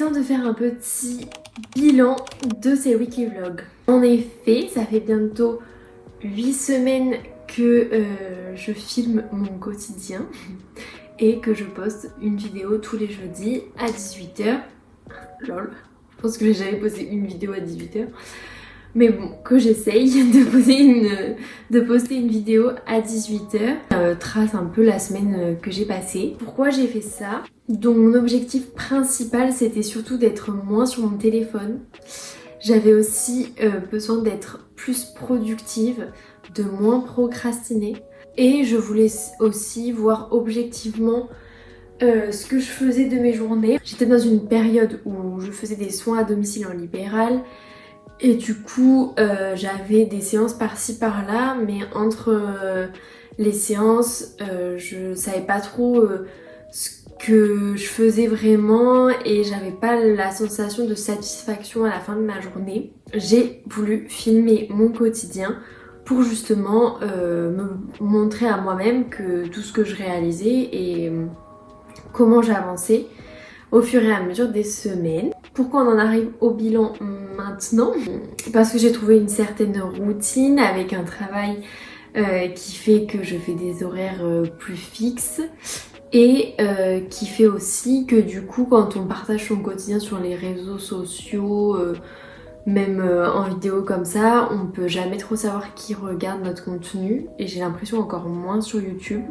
temps de faire un petit bilan de ces weekly vlogs. En effet, ça fait bientôt 8 semaines que je filme mon quotidien et que je poste une vidéo tous les jeudis à 18h. Lol, je pense que j'ai jamais posté une vidéo à 18h. Mais bon, que j'essaye de poster une vidéo à 18h. Trace un peu la semaine que j'ai passée. Pourquoi j'ai fait ça? Donc mon objectif principal, c'était surtout d'être moins sur mon téléphone. J'avais aussi besoin d'être plus productive, de moins procrastiner. Et je voulais aussi voir objectivement ce que je faisais de mes journées. J'étais dans une période où je faisais des soins à domicile en libéral. Et du coup, j'avais des séances par-ci par-là, mais entre les séances, je savais pas trop ce que je faisais vraiment et j'avais pas la sensation de satisfaction à la fin de ma journée. J'ai voulu filmer mon quotidien pour justement me montrer à moi-même que tout ce que je réalisais et comment j'avançais au fur et à mesure des semaines. Pourquoi on en arrive au bilan maintenant? Parce que j'ai trouvé une certaine routine avec un travail qui fait que je fais des horaires plus fixes et qui fait aussi que du coup quand on partage son quotidien sur les réseaux sociaux, même en vidéo comme ça, on peut jamais trop savoir qui regarde notre contenu et j'ai l'impression encore moins sur YouTube.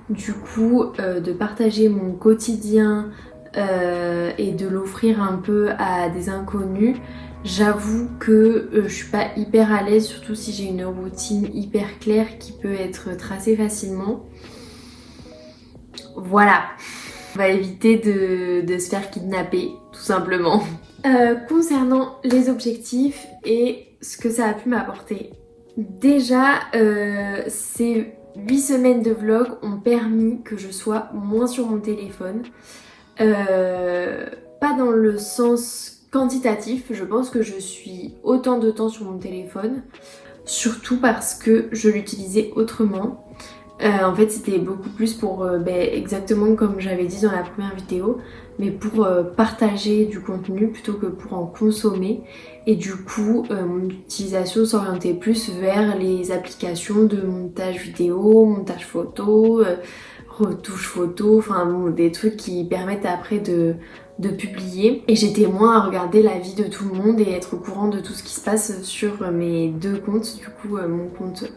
Du coup, de partager mon quotidien et de l'offrir un peu à des inconnus, j'avoue que je suis pas hyper à l'aise, surtout si j'ai une routine hyper claire qui peut être tracée facilement. Voilà, on va éviter de se faire kidnapper, tout simplement. Concernant les objectifs et ce que ça a pu m'apporter. Déjà, ces 8 semaines de vlog ont permis que je sois moins sur mon téléphone. Pas dans le sens quantitatif, je pense que je suis autant de temps sur mon téléphone, surtout parce que je l'utilisais autrement. En fait c'était beaucoup plus pour, exactement comme j'avais dit dans la première vidéo, mais pour partager du contenu plutôt que pour en consommer. Et du coup mon utilisation s'orientait plus vers les applications de montage vidéo, montage photo, retouche photo, enfin bon, des trucs qui permettent après de publier. Et j'étais moins à regarder la vie de tout le monde et être au courant de tout ce qui se passe sur mes deux comptes, du coup mon compte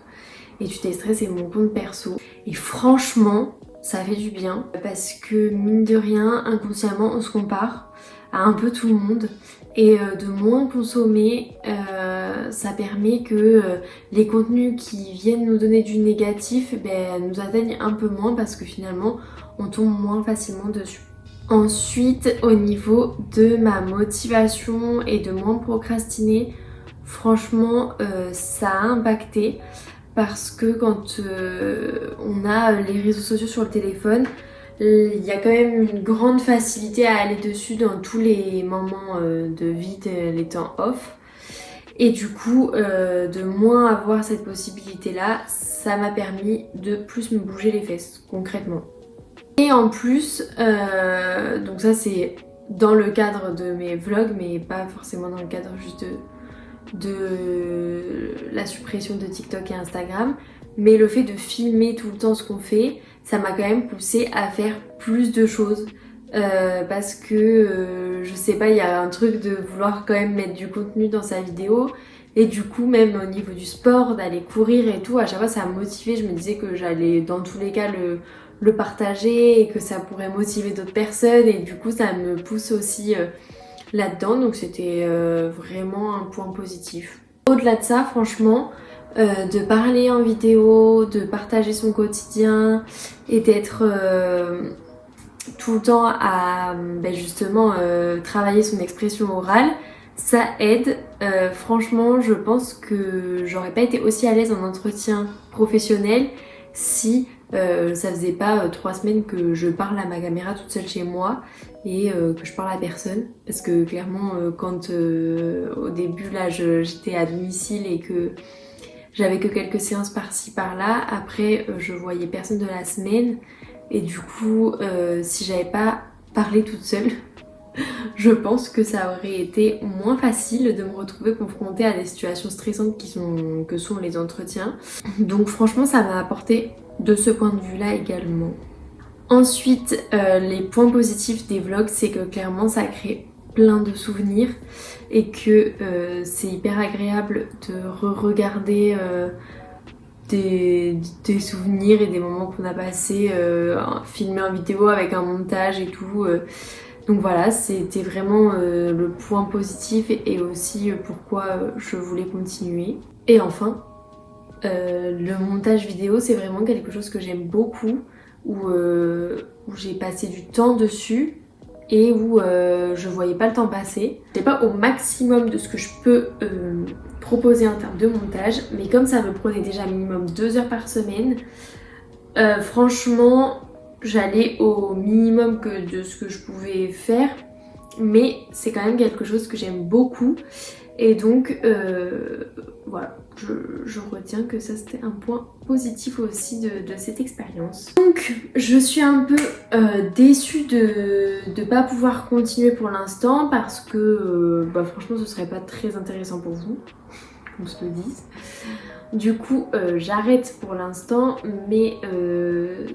Études Stress et mon compte perso. Et franchement, ça fait du bien parce que mine de rien, inconsciemment, on se compare à un peu tout le monde et de moins consommer, ça permet que les contenus qui viennent nous donner du négatif nous atteignent un peu moins parce que finalement, on tombe moins facilement dessus. Ensuite, au niveau de ma motivation et de moins procrastiner, franchement, ça a impacté. Parce que quand on a les réseaux sociaux sur le téléphone, il y a quand même une grande facilité à aller dessus dans tous les moments de vide, les temps off. Et du coup, de moins avoir cette possibilité-là, ça m'a permis de plus me bouger les fesses, concrètement. Et en plus, donc ça c'est dans le cadre de mes vlogs, mais pas forcément dans le cadre juste de la suppression de TikTok et Instagram, mais le fait de filmer tout le temps ce qu'on fait, ça m'a quand même poussé à faire plus de choses parce que je sais pas, il y a un truc de vouloir quand même mettre du contenu dans sa vidéo et du coup même au niveau du sport, d'aller courir et tout, à chaque fois ça m'a motivée, je me disais que j'allais dans tous les cas le partager et que ça pourrait motiver d'autres personnes et du coup ça me pousse aussi là-dedans, donc c'était vraiment un point positif. Au-delà de ça, franchement, de parler en vidéo, de partager son quotidien et d'être tout le temps à justement travailler son expression orale, ça aide. Franchement, je pense que j'aurais pas été aussi à l'aise en entretien professionnel si ça faisait pas 3 semaines que je parle à ma caméra toute seule chez moi et que je parle à personne. Parce que clairement, quand au début là j'étais à domicile et que j'avais que quelques séances par-ci par-là, après je voyais personne de la semaine et du coup si j'avais pas parlé toute seule, je pense que ça aurait été moins facile de me retrouver confrontée à des situations stressantes que sont les entretiens. Donc franchement ça m'a apporté de ce point de vue là également. Ensuite les points positifs des vlogs, c'est que clairement ça crée plein de souvenirs et que c'est hyper agréable de re-regarder des souvenirs et des moments qu'on a passés filmés en vidéo avec un montage et tout. Donc voilà, c'était vraiment le point positif et aussi pourquoi je voulais continuer. Et enfin, le montage vidéo, c'est vraiment quelque chose que j'aime beaucoup, où j'ai passé du temps dessus et où je voyais pas le temps passer. C'est pas au maximum de ce que je peux proposer en termes de montage, mais comme ça me prenait déjà minimum 2 heures par semaine, franchement j'allais au minimum de ce que je pouvais faire, mais c'est quand même quelque chose que j'aime beaucoup et donc voilà, je retiens que ça c'était un point positif aussi de cette expérience. Donc je suis un peu déçue de ne pas pouvoir continuer pour l'instant parce que franchement ce serait pas très intéressant pour vous, qu'on se le dise. Du coup j'arrête pour l'instant, mais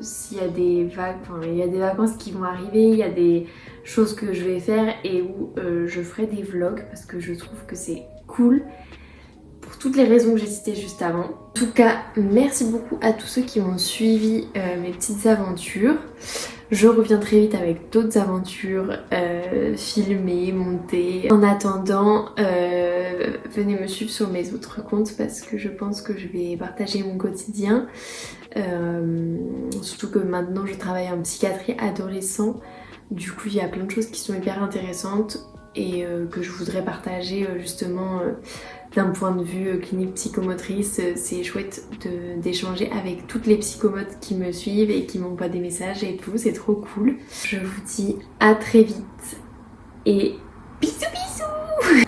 s'il y a il y a des vacances qui vont arriver, il y a des choses que je vais faire et où je ferai des vlogs parce que je trouve que c'est cool pour toutes les raisons que j'ai citées juste avant. En tout cas, merci beaucoup à tous ceux qui ont suivi mes petites aventures. Je reviens très vite avec d'autres aventures filmées, montées. En attendant, venez me suivre sur mes autres comptes parce que je pense que je vais partager mon quotidien. Surtout que maintenant je travaille en psychiatrie adolescent. Du coup il y a plein de choses qui sont hyper intéressantes et que je voudrais partager justement d'un point de vue clinique psychomotrice. C'est chouette d'échanger avec toutes les psychomotes qui me suivent et qui m'envoient des messages et tout, c'est trop cool. Je vous dis à très vite et bisous bisous.